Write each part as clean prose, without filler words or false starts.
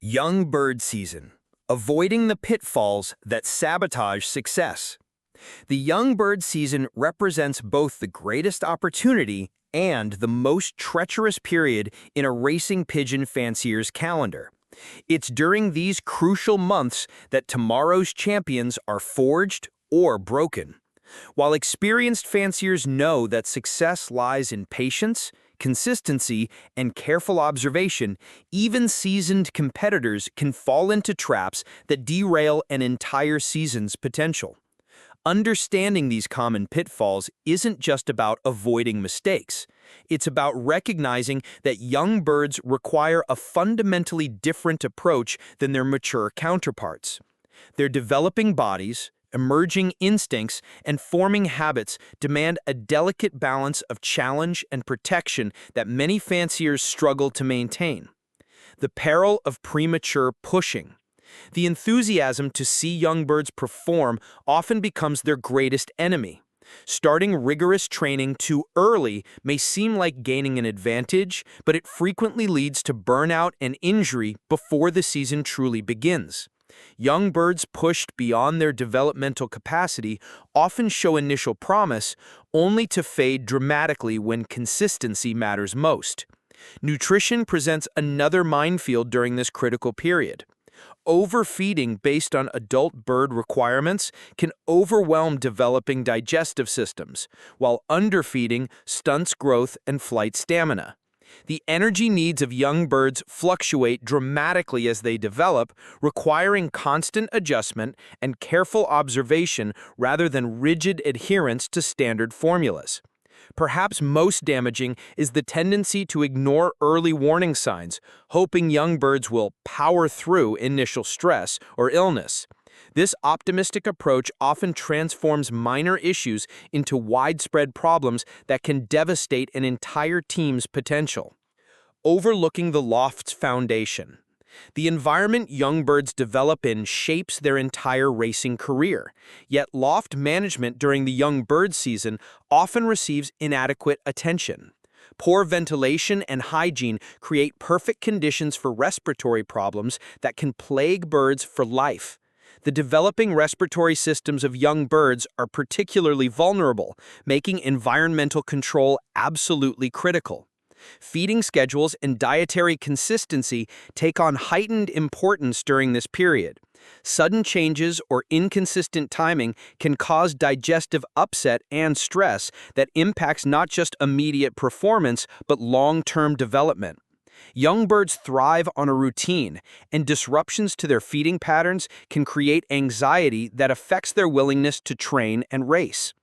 Young bird season. Avoiding the pitfalls that sabotage success. The young bird season represents both the greatest opportunity and the most treacherous period in a racing pigeon fancier's calendar. It's during these crucial months that tomorrow's champions are forged or broken. While experienced fanciers know that success lies in patience, consistency, and careful observation, even seasoned competitors can fall into traps that derail an entire season's potential. Understanding these common pitfalls isn't just about avoiding mistakes. It's about recognizing that young birds require a fundamentally different approach than their mature counterparts. Their developing bodies, emerging instincts, and forming habits demand a delicate balance of challenge and protection that many fanciers struggle to maintain. The peril of premature pushing. The enthusiasm to see young birds perform often becomes their greatest enemy. Starting rigorous training too early may seem like gaining an advantage, but it frequently leads to burnout and injury before the season truly begins. Young birds pushed beyond their developmental capacity often show initial promise, only to fade dramatically when consistency matters most. Nutrition presents another minefield during this critical period. Overfeeding based on adult bird requirements can overwhelm developing digestive systems, while underfeeding stunts growth and flight stamina. The energy needs of young birds fluctuate dramatically as they develop, requiring constant adjustment and careful observation rather than rigid adherence to standard formulas. Perhaps most damaging is the tendency to ignore early warning signs, hoping young birds will power through initial stress or illness. This optimistic approach often transforms minor issues into widespread problems that can devastate an entire team's potential. Overlooking the loft's foundation. The environment young birds develop in shapes their entire racing career, yet loft management during the young bird season often receives inadequate attention. Poor ventilation and hygiene create perfect conditions for respiratory problems that can plague birds for life. The developing respiratory systems of young birds are particularly vulnerable, making environmental control absolutely critical. Feeding schedules and dietary consistency take on heightened importance during this period. Sudden changes or inconsistent timing can cause digestive upset and stress that impacts not just immediate performance but long-term development. Young birds thrive on a routine, and disruptions to their feeding patterns can create anxiety that affects their willingness to train and race.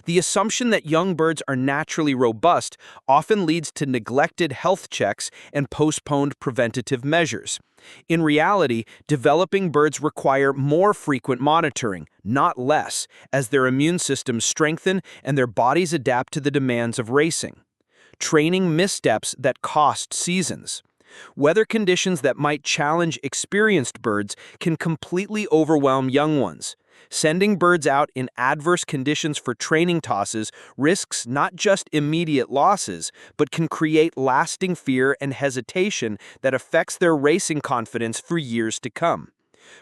The assumption that young birds are naturally robust often leads to neglected health checks and postponed preventative measures. In reality, developing birds require more frequent monitoring, not less, as their immune systems strengthen and their bodies adapt to the demands of racing. Training missteps that cost seasons. Weather conditions that might challenge experienced birds can completely overwhelm young ones. Sending birds out in adverse conditions for training tosses risks not just immediate losses, but can create lasting fear and hesitation that affects their racing confidence for years to come.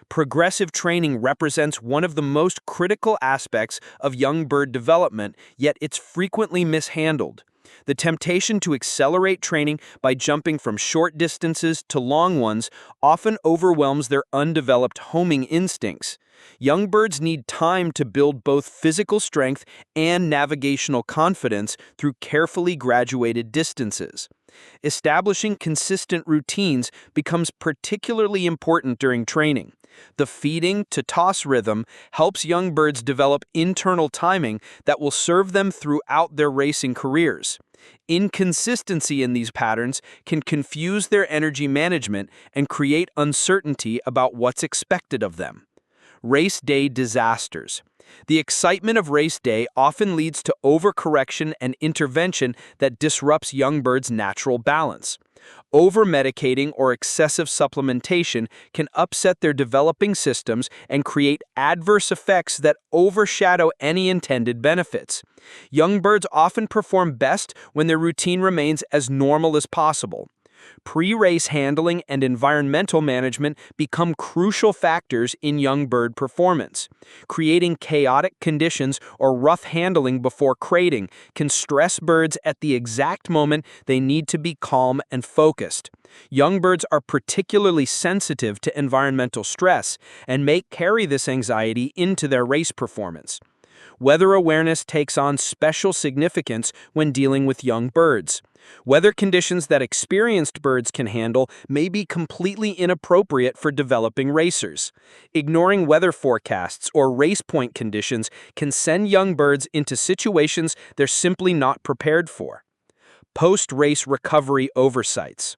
Progressive training represents one of the most critical aspects of young bird development, yet it's frequently mishandled. The temptation to accelerate training by jumping from short distances to long ones often overwhelms their undeveloped homing instincts. Young birds need time to build both physical strength and navigational confidence through carefully graduated distances. Establishing consistent routines becomes particularly important during training. The feeding to toss rhythm helps young birds develop internal timing that will serve them throughout their racing careers. Inconsistency in these patterns can confuse their energy management and create uncertainty about what's expected of them. Race day disasters. The excitement of race day often leads to overcorrection and intervention that disrupts young birds' natural balance. Over-medicating or excessive supplementation can upset their developing systems and create adverse effects that overshadow any intended benefits. Young birds often perform best when their routine remains as normal as possible. Pre-race handling and environmental management become crucial factors in young bird performance. Creating chaotic conditions or rough handling before crating can stress birds at the exact moment they need to be calm and focused. Young birds are particularly sensitive to environmental stress and may carry this anxiety into their race performance. Weather awareness takes on special significance when dealing with young birds. Weather conditions that experienced birds can handle may be completely inappropriate for developing racers. Ignoring weather forecasts or race point conditions can send young birds into situations they're simply not prepared for. Post-race recovery oversights.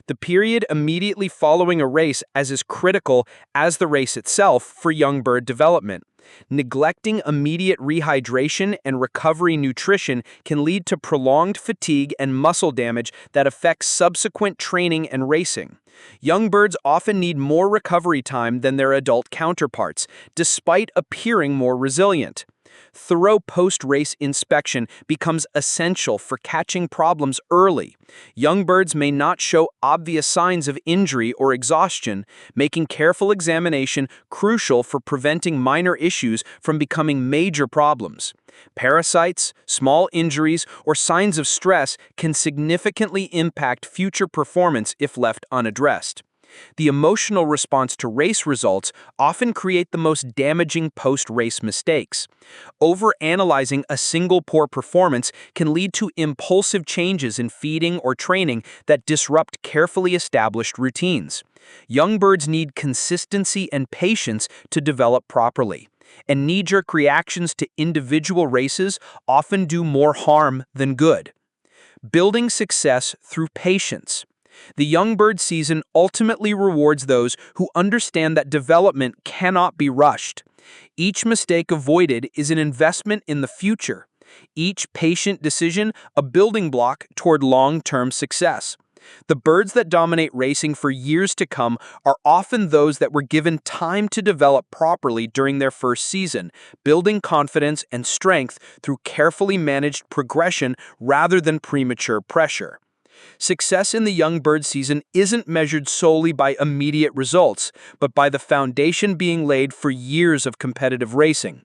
The period immediately following a race is as critical as the race itself for young bird development. Neglecting immediate rehydration and recovery nutrition can lead to prolonged fatigue and muscle damage that affects subsequent training and racing. Young birds often need more recovery time than their adult counterparts, despite appearing more resilient. Thorough post-race inspection becomes essential for catching problems early. Young birds may not show obvious signs of injury or exhaustion, making careful examination crucial for preventing minor issues from becoming major problems. Parasites, small injuries, or signs of stress can significantly impact future performance if left unaddressed. The emotional response to race results often create the most damaging post-race mistakes. Overanalyzing a single poor performance can lead to impulsive changes in feeding or training that disrupt carefully established routines. Young birds need consistency and patience to develop properly, and knee-jerk reactions to individual races often do more harm than good. Building success through patience. The young bird season ultimately rewards those who understand that development cannot be rushed. Each mistake avoided is an investment in the future. Each patient decision a building block toward long-term success. The birds that dominate racing for years to come are often those that were given time to develop properly during their first season, building confidence and strength through carefully managed progression rather than premature pressure. Success in the young bird season isn't measured solely by immediate results, but by the foundation being laid for years of competitive racing.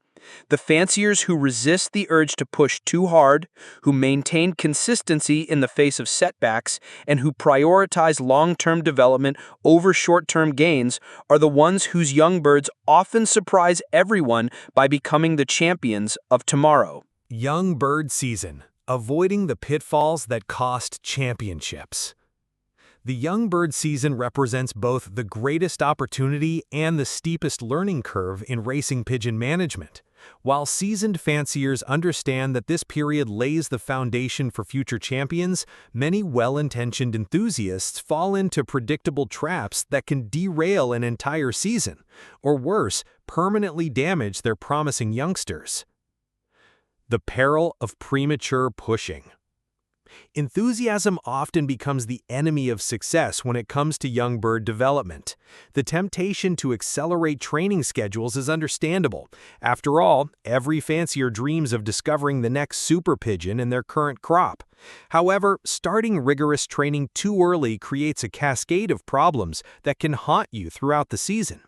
The fanciers who resist the urge to push too hard, who maintain consistency in the face of setbacks, and who prioritize long-term development over short-term gains are the ones whose young birds often surprise everyone by becoming the champions of tomorrow. Young bird season. Avoiding the pitfalls that cost championships. The young bird season represents both the greatest opportunity and the steepest learning curve in racing pigeon management. While seasoned fanciers understand that this period lays the foundation for future champions, many well-intentioned enthusiasts fall into predictable traps that can derail an entire season, or worse, permanently damage their promising youngsters. The peril of premature pushing. Enthusiasm often becomes the enemy of success when it comes to young bird development. The temptation to accelerate training schedules is understandable. After all, every fancier dreams of discovering the next super pigeon in their current crop. However, starting rigorous training too early creates a cascade of problems that can haunt you throughout the season.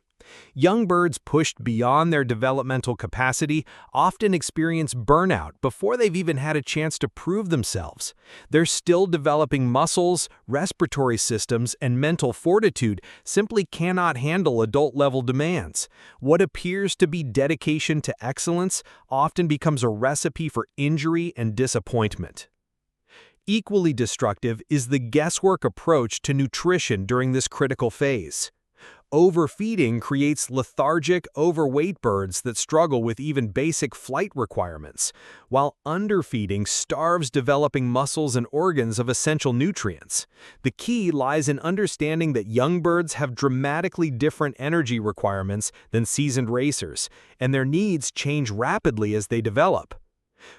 Young birds pushed beyond their developmental capacity often experience burnout before they've even had a chance to prove themselves. They're still developing muscles, respiratory systems, and mental fortitude simply cannot handle adult-level demands. What appears to be dedication to excellence often becomes a recipe for injury and disappointment. Equally destructive is the guesswork approach to nutrition during this critical phase. Overfeeding creates lethargic, overweight birds that struggle with even basic flight requirements, while underfeeding starves developing muscles and organs of essential nutrients. The key lies in understanding that young birds have dramatically different energy requirements than seasoned racers, and their needs change rapidly as they develop.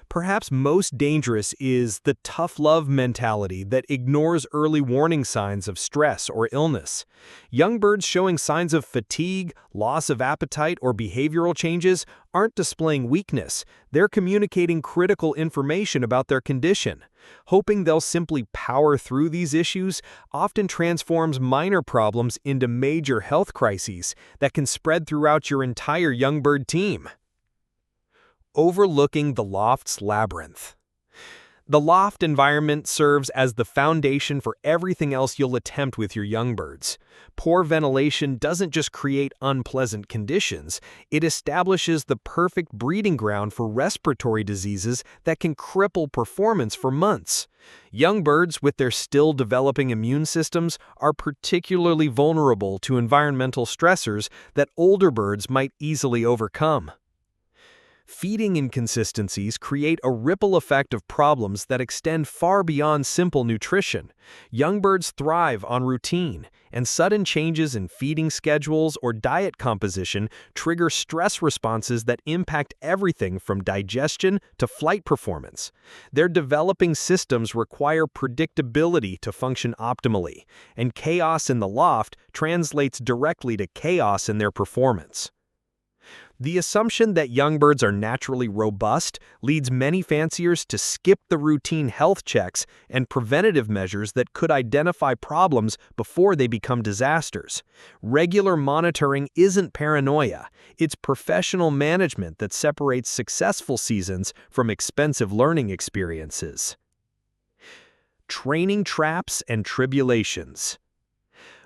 Perhaps most dangerous is the tough love mentality that ignores early warning signs of stress or illness. Young birds showing signs of fatigue, loss of appetite, or behavioral changes aren't displaying weakness. They're communicating critical information about their condition. Hoping they'll simply power through these issues often transforms minor problems into major health crises that can spread throughout your entire young bird team. Overlooking the loft's labyrinth. The loft environment serves as the foundation for everything else you'll attempt with your young birds. Poor ventilation doesn't just create unpleasant conditions, it establishes the perfect breeding ground for respiratory diseases that can cripple performance for months. Young birds, with their still developing immune systems, are particularly vulnerable to environmental stressors that older birds might easily overcome. Feeding inconsistencies create a ripple effect of problems that extend far beyond simple nutrition. Young birds thrive on routine, and sudden changes in feeding schedules or diet composition trigger stress responses that impact everything from digestion to flight performance. Their developing systems require predictability to function optimally, and chaos in the loft translates directly to chaos in their performance. The assumption that young birds are naturally robust leads many fanciers to skip the routine health checks and preventative measures that could identify problems before they become disasters. Regular monitoring isn't paranoia, it's professional management that separates successful seasons from expensive learning experiences. Training traps and tribulations.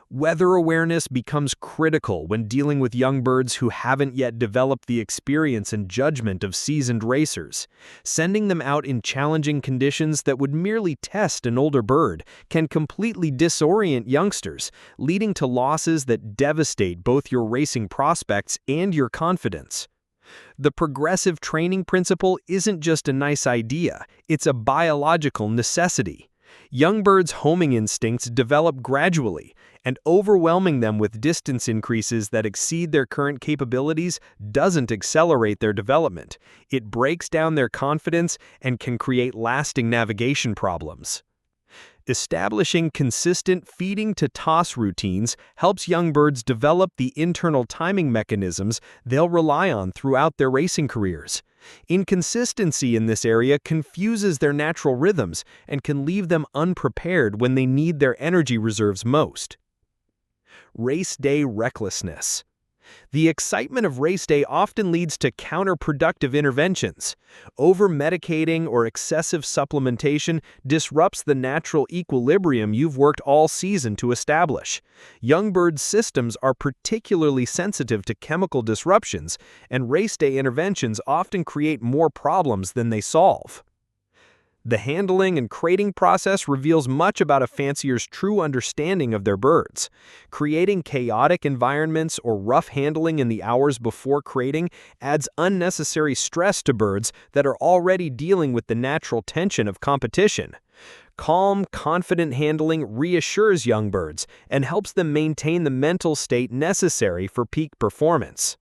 Weather awareness becomes critical when dealing with young birds who haven't yet developed the experience and judgment of seasoned racers. Sending them out in challenging conditions that would merely test an older bird can completely disorient youngsters, leading to losses that devastate both your racing prospects and your confidence. The progressive training principle isn't just a nice idea, it's a biological necessity. Young birds' homing instincts develop gradually, and overwhelming them with distance increases that exceed their current capabilities doesn't accelerate their development. It breaks down their confidence and can create lasting navigation problems. Establishing consistent feeding-to-toss routines helps young birds develop the internal timing mechanisms they'll rely on throughout their racing careers. Inconsistency in this area confuses their natural rhythms and can leave them unprepared when they need their energy reserves most. Race day recklessness. The excitement of race day often leads to counterproductive interventions. Over-medicating or excessive supplementation disrupts the natural equilibrium you've worked all season to establish. Young birds' systems are particularly sensitive to chemical disruptions, and race day interventions often create more problems than they solve. The handling and crating process reveals much about a fancier's true understanding of their birds. Creating chaotic environments or rough handling in the hours before crating adds unnecessary stress to birds that are already dealing with the natural tension of competition. Calm, confident handling reassures young birds and helps them maintain the mental state necessary for peak performance.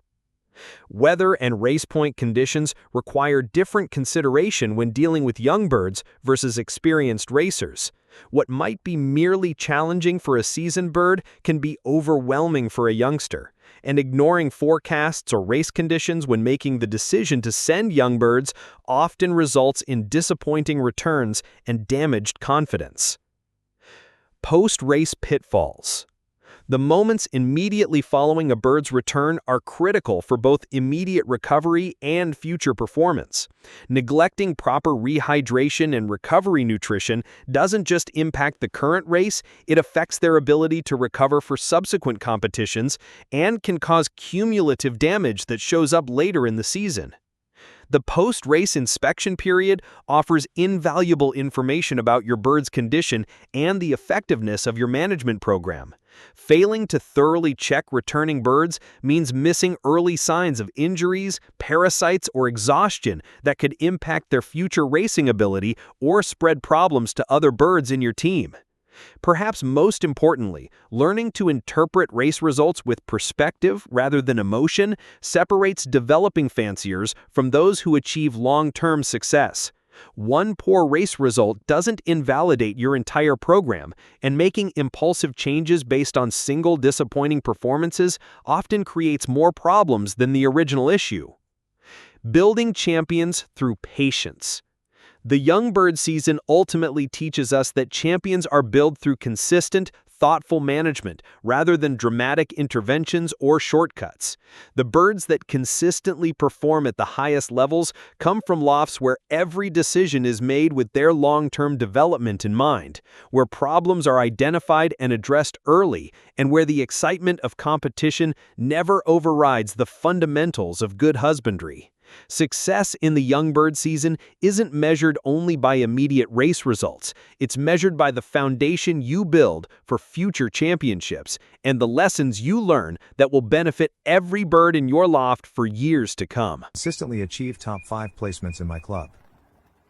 Weather and race point conditions require different consideration when dealing with young birds versus experienced racers. What might be merely challenging for a seasoned bird can be overwhelming for a youngster, and ignoring forecasts or race conditions when making the decision to send young birds often results in disappointing returns and damaged confidence. Post-race pitfalls. The moments immediately following a bird's return are critical for both immediate recovery and future performance. Neglecting proper rehydration and recovery nutrition doesn't just impact the current race, it affects their ability to recover for subsequent competitions and can cause cumulative damage that shows up later in the season. The post-race inspection period offers invaluable information about your bird's condition and the effectiveness of your management program. Failing to thoroughly check returning birds means missing early signs of injuries, parasites, or exhaustion that could impact their future racing ability or spread problems to other birds in your team. Perhaps most importantly, learning to interpret race results with perspective rather than emotion separates developing fanciers from those who achieve long-term success. One poor race result doesn't invalidate your entire program, and making impulsive changes based on single disappointing performances often creates more problems than the original issue. Building champions through patience. The young bird season ultimately teaches us that champions are built through consistent, thoughtful management rather than dramatic interventions or shortcuts. The birds that consistently perform at the highest levels come from lofts where every decision is made with their long-term development in mind, where problems are identified and addressed early, and where the excitement of competition never overrides the fundamentals of good husbandry. Success in the young bird season isn't measured only by immediate race results. It's measured by the foundation you build for future championships and the lessons you learn that will benefit every bird in your loft for years to come. Consistently achieve top 5 placements in my club.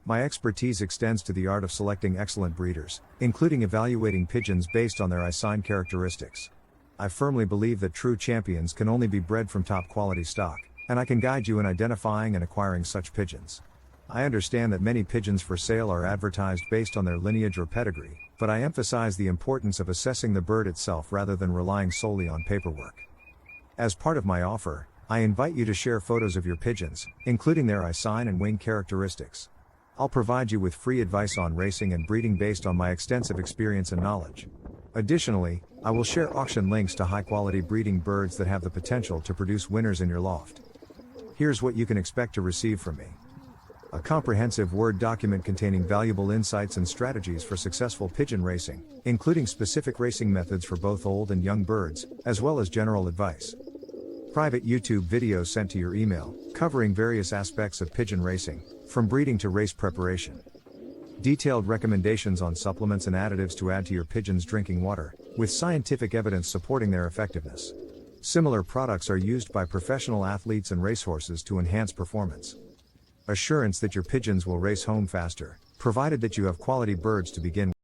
My expertise extends to the art of selecting excellent breeders, including evaluating pigeons based on their assigned characteristics. I firmly believe that true champions can only be bred from top quality stock, and I can guide you in identifying and acquiring such pigeons. I understand that many pigeons for sale are advertised based on their lineage or pedigree, but I emphasize the importance of assessing the bird itself rather than relying solely on paperwork. As part of my offer, I invite you to share photos of your pigeons, including their eye sign and wing characteristics. I'll provide you with free advice on racing and breeding based on my extensive experience and knowledge. Additionally, I will share auction links to high-quality breeding birds that have the potential to produce winners in your loft. Here's what you can expect to receive from me. A comprehensive Word document containing valuable insights and strategies for successful pigeon racing, including specific racing methods for both old and young birds, as well as general advice. Private YouTube videos sent to your email, covering various aspects of pigeon racing, from breeding to race preparation. Detailed recommendations on supplements and additives to add to your pigeon's drinking water, with scientific evidence supporting their effectiveness. Similar products are used by professional athletes and racehorses to enhance performance. Assurance that your pigeons will race home faster, provided that you have quality birds to begin with.